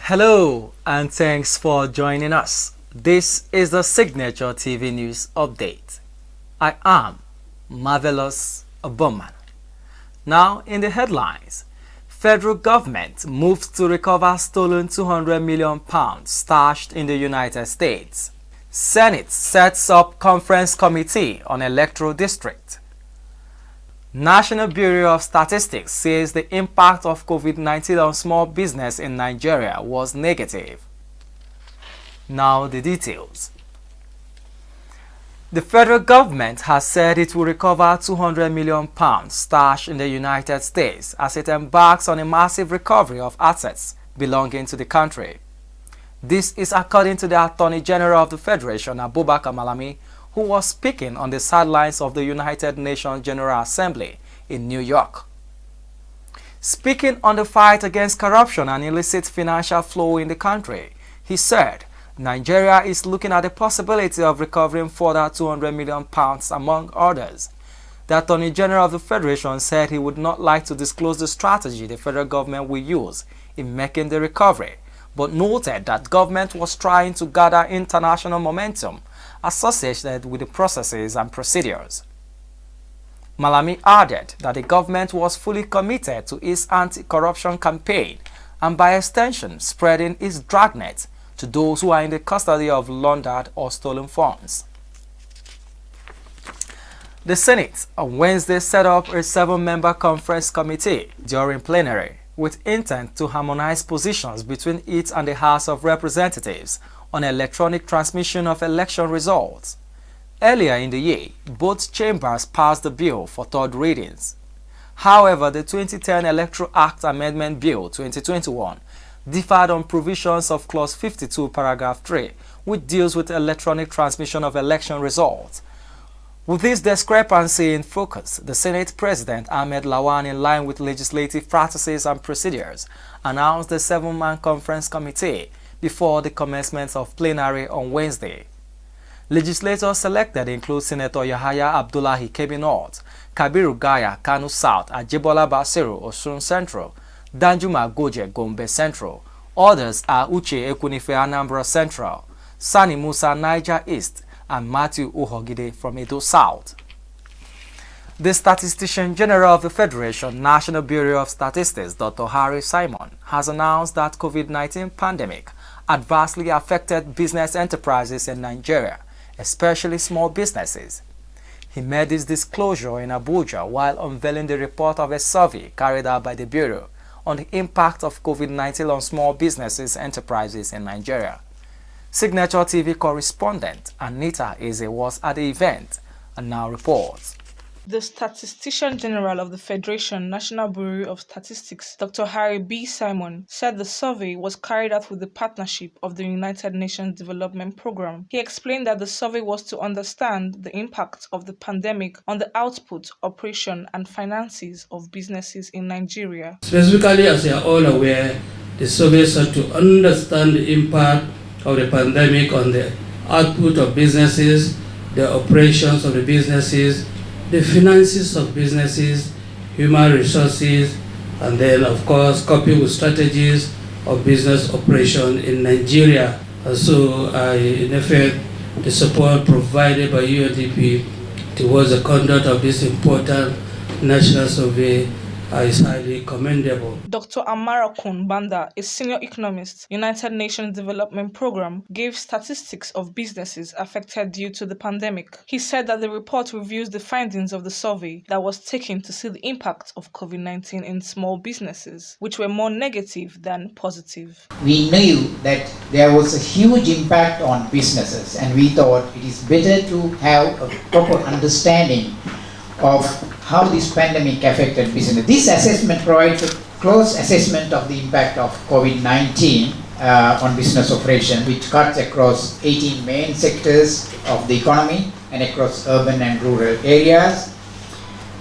Hello and thanks for joining us. This is the Signature TV News Update. I am Marvelous Bowman. Now in the headlines, federal government moves to recover stolen £200 million stashed in the United States. Senate sets up conference committee on electoral district. National Bureau of Statistics says the impact of COVID-19 on small business in Nigeria was negative. Now the details. The federal government has said it will recover £200 million stashed in the United States as it embarks on a massive recovery of assets belonging to the country. This is according to the Attorney General of the Federation, Abubakar Malami, who was speaking on the sidelines of the United Nations General Assembly in New York. Speaking on the fight against corruption and illicit financial flow in the country, he said Nigeria is looking at the possibility of recovering further £200 million among others. The Attorney General of the Federation said he would not like to disclose the strategy the federal government will use in making the recovery, but noted that government was trying to gather international momentum associated with the processes and procedures. Malami added that the government was fully committed to its anti-corruption campaign and by extension spreading its dragnet to those who are in the custody of laundered or stolen funds. The Senate on Wednesday set up a 7-member conference committee during plenary with intent to harmonize positions between it and the House of Representatives on electronic transmission of election results. Earlier in the year, both chambers passed the bill for third readings. However, the 2010 Electoral Act Amendment Bill 2021 differed on provisions of Clause 52, Paragraph 3, which deals with electronic transmission of election results. With this discrepancy in focus, the Senate President Ahmed Lawan, in line with legislative practices and procedures, announced the 7-man conference committee before the commencement of plenary on Wednesday. Legislators selected include Senator Yahaya Abdullahi Kebbi North, Kabiru Gaya Kano South, Ajebola Basiru Osun Central, Danjuma Goje Gombe Central. Others are Uche Ekunife Anambra Central, Sani Musa Niger East, and Matthew Uhogide from Edo South. The Statistician General of the Federation, National Bureau of Statistics, Dr. Harry Simon, has announced that COVID-19 pandemic adversely affected business enterprises in Nigeria, especially small businesses. He made this disclosure in Abuja while unveiling the report of a survey carried out by the Bureau on the impact of COVID-19 on small businesses enterprises in Nigeria. Signature TV correspondent Anita Eze was at the event and now reports. The Statistician General of the Federation, National Bureau of Statistics, Dr. Harry B. Simon, said the survey was carried out with the partnership of the United Nations Development Program. He explained that the survey was to understand the impact of the pandemic on the output, operation, and finances of businesses in Nigeria. Specifically, as you are all aware, the survey sought to understand the impact of the pandemic on the output of businesses, the operations of the businesses, the finances of businesses, human resources, and then of course coping with strategies of business operation in Nigeria. And so in effect, the support provided by UNDP towards the conduct of this important national survey is highly commendable. Dr. Amara Banda, a senior economist, United Nations Development Program, gave statistics of businesses affected due to the pandemic. He said that the report reviews the findings of the survey that was taken to see the impact of COVID-19 in small businesses, which were more negative than positive. We knew that there was a huge impact on businesses, and we thought it is better to have a proper understanding of how this pandemic affected business. This assessment provides a close assessment of the impact of COVID-19 on business operation, which cuts across 18 main sectors of the economy and across urban and rural areas,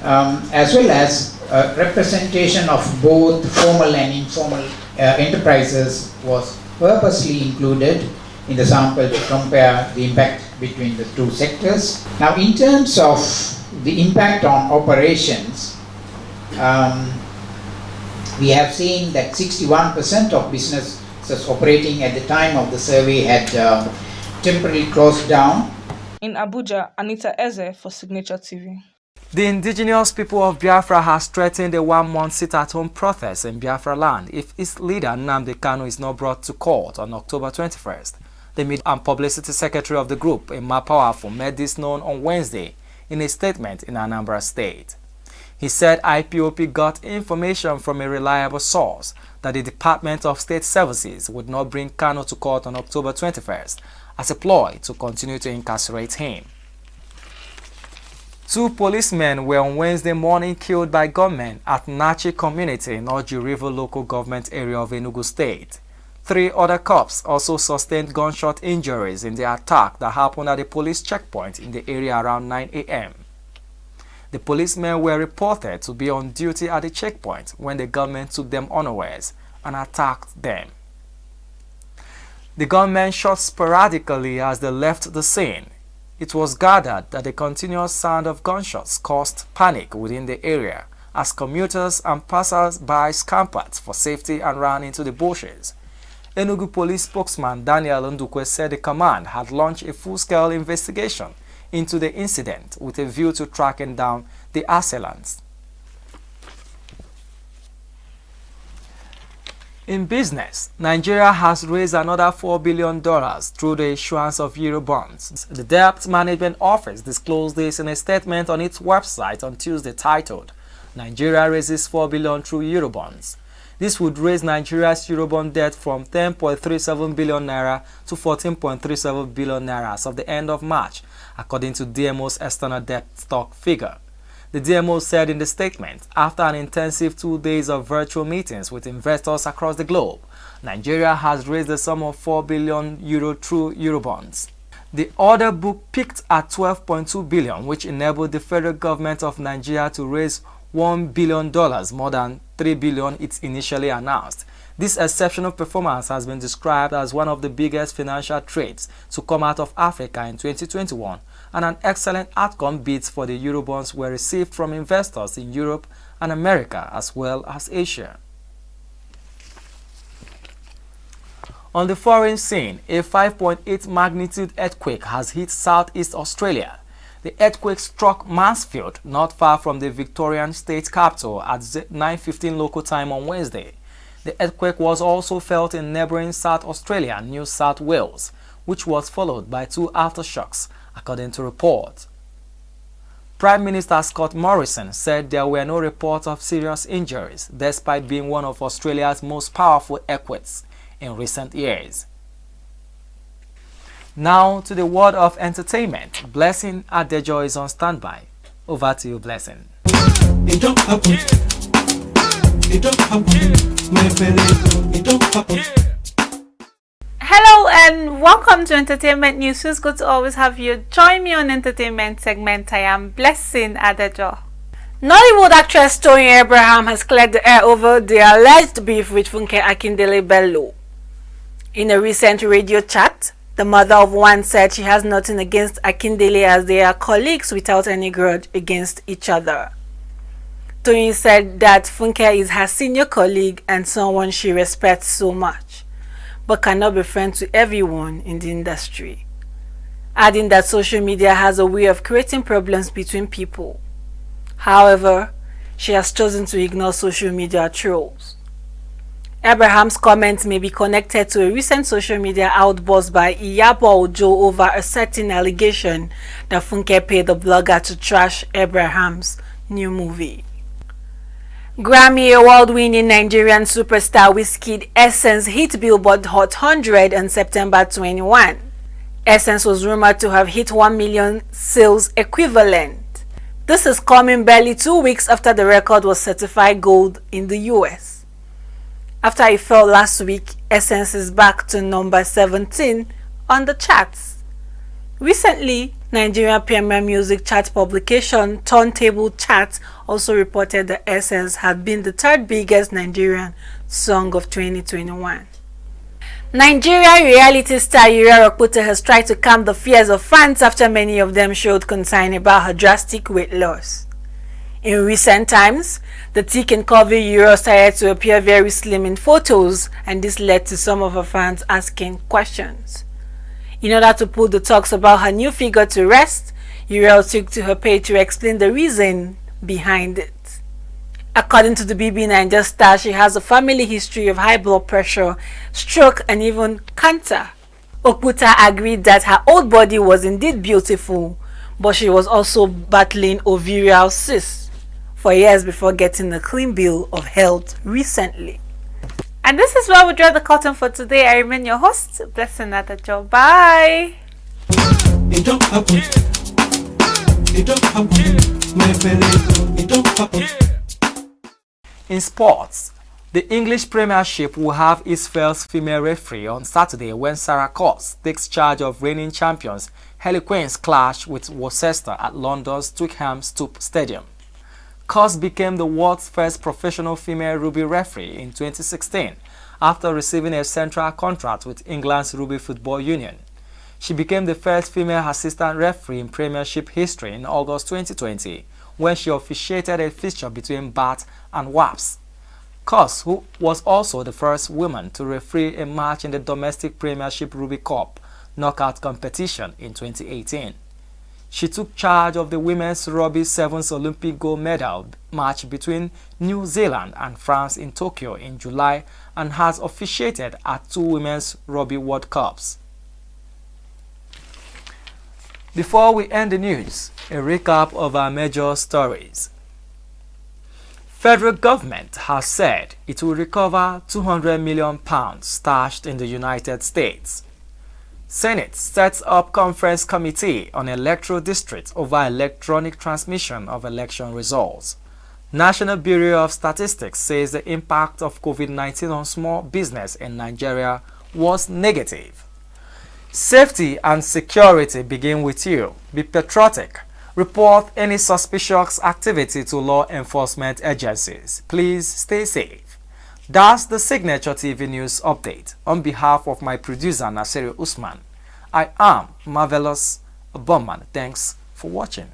as well as representation of both formal and informal enterprises was purposely included in the sample to compare the impact between the two sectors. Now, in terms of the impact on operations, we have seen that 61% of business businesses operating at the time of the survey had temporarily closed down. In Abuja, Anita Eze for Signature TV. The indigenous people of Biafra has threatened a one-month sit-at-home protest in Biafra land if its leader Nnamdi Kanu is not brought to court on October 21st. The Media and Publicity Secretary of the group, Emma Powerful, made this known on Wednesday in a statement in Anambra State. He said IPOP got information from a reliable source that the Department of State Services would not bring Kanu to court on October 21st as a ploy to continue to incarcerate him. 2 policemen were on Wednesday morning killed by gunmen at Nachi community in Oji River local government area of Enugu State. 3 other cops also sustained gunshot injuries in the attack that happened at a police checkpoint in the area around 9 a.m. The policemen were reported to be on duty at the checkpoint when the gunmen took them unawares and attacked them. The gunmen shot sporadically as they left the scene. It was gathered that the continuous sound of gunshots caused panic within the area as commuters and passers-by scampered for safety and ran into the bushes. Enugu police spokesman Daniel Ndukwe said the command had launched a full-scale investigation into the incident with a view to tracking down the assailants. In business, Nigeria has raised another $4 billion through the issuance of Eurobonds. The Debt Management Office disclosed this in a statement on its website on Tuesday titled, Nigeria raises $4 billion through Eurobonds. This would raise Nigeria's Eurobond debt from 10.37 billion naira to 14.37 billion naira as of the end of March, according to DMO's external debt stock figure. The DMO said in the statement, after an intensive 2 days of virtual meetings with investors across the globe, Nigeria has raised the sum of €4 billion through Eurobonds. The order book peaked at $12.2 billion, which enabled the federal government of Nigeria to raise $1 billion, more than $3 billion it initially announced. This exceptional performance has been described as one of the biggest financial trades to come out of Africa in 2021, and an excellent outcome bids for the Eurobonds were received from investors in Europe and America as well as Asia. On the foreign scene, a 5.8 magnitude earthquake has hit Southeast Australia. The earthquake struck Mansfield, not far from the Victorian state capital, at 9:15 local time on Wednesday. The earthquake was also felt in neighboring South Australia and New South Wales, which was followed by 2 aftershocks, according to reports. Prime Minister Scott Morrison said there were no reports of serious injuries, despite being one of Australia's most powerful earthquakes in recent years. Now to the world of entertainment. Blessing Adejo is on standby. Over to you, Blessing. It don't happen. It don't happen. My friend, it don't happen. Hello and welcome to Entertainment News. It's good to always have you join me on entertainment segment. I am Blessing Adejo. Nollywood actress Toyin Abraham has cleared the air over the alleged beef with Funke Akindele Bello. In a recent radio chat, the mother of one said she has nothing against Akindele as they are colleagues without any grudge against each other. Toyin said that Funke is her senior colleague and someone she respects so much, but cannot be friends with everyone in the industry, adding that social media has a way of creating problems between people. However, she has chosen to ignore social media trolls. Abraham's comments may be connected to a recent social media outburst by Iyabo Ojo over a certain allegation that Funke paid the blogger to trash Abraham's new movie. Grammy Award-winning Nigerian superstar Wizkid Essence hit Billboard Hot 100 on September 21. Essence was rumored to have hit 1 million sales equivalent. This is coming barely 2 weeks after the record was certified gold in the US. After it fell last week, Essence is back to number 17 on the charts. Recently, Nigerian premier music chart publication Turntable Charts also reported that Essence had been the 3rd biggest Nigerian song of 2021. Nigerian reality star Ira Okpute has tried to calm the fears of fans after many of them showed concern about her drastic weight loss. In recent times, the thick and curvy Euro started to appear very slim in photos, and this led to some of her fans asking questions. In order to put the talks about her new figure to rest, Uriel took to her page to explain the reason behind it. According to the BB9 star, she has a family history of high blood pressure, stroke, and even cancer. Okuta agreed that her old body was indeed beautiful, but she was also battling ovarian cysts for years before getting a clean bill of health recently. And this is where we draw the curtain for today. I remain your host, Blessing Adajo. Bye. It don't happen. It don't happen. My friend, it don't happen. In sports, the English Premiership will have its first female referee on Saturday when Sarah Cox takes charge of reigning champions Harlequins clash with Worcester at London's Twickenham Stoop Stadium. Cox became the world's first professional female rugby referee in 2016 after receiving a central contract with England's Rugby Football Union. She became the first female assistant referee in Premiership history in August 2020 when she officiated a fixture between Bath and Wasps. Cox, who was also the first woman to referee a match in the domestic Premiership Rugby Cup knockout competition in 2018. She took charge of the women's rugby sevens Olympic gold medal match between New Zealand and France in Tokyo in July and has officiated at 2 women's rugby World Cups. Before we end the news, a recap of our major stories. Federal government has said it will recover £200 million stashed in the United States. Senate sets up conference committee on electoral districts over electronic transmission of election results. National Bureau of Statistics says the impact of COVID-19 on small business in Nigeria was negative. Safety and security begin with you. Be patriotic. Report any suspicious activity to law enforcement agencies. Please stay safe. That's the Signature TV News Update. On behalf of my producer Nasiru Usman, I am Marvelous Bowman. Thanks for watching.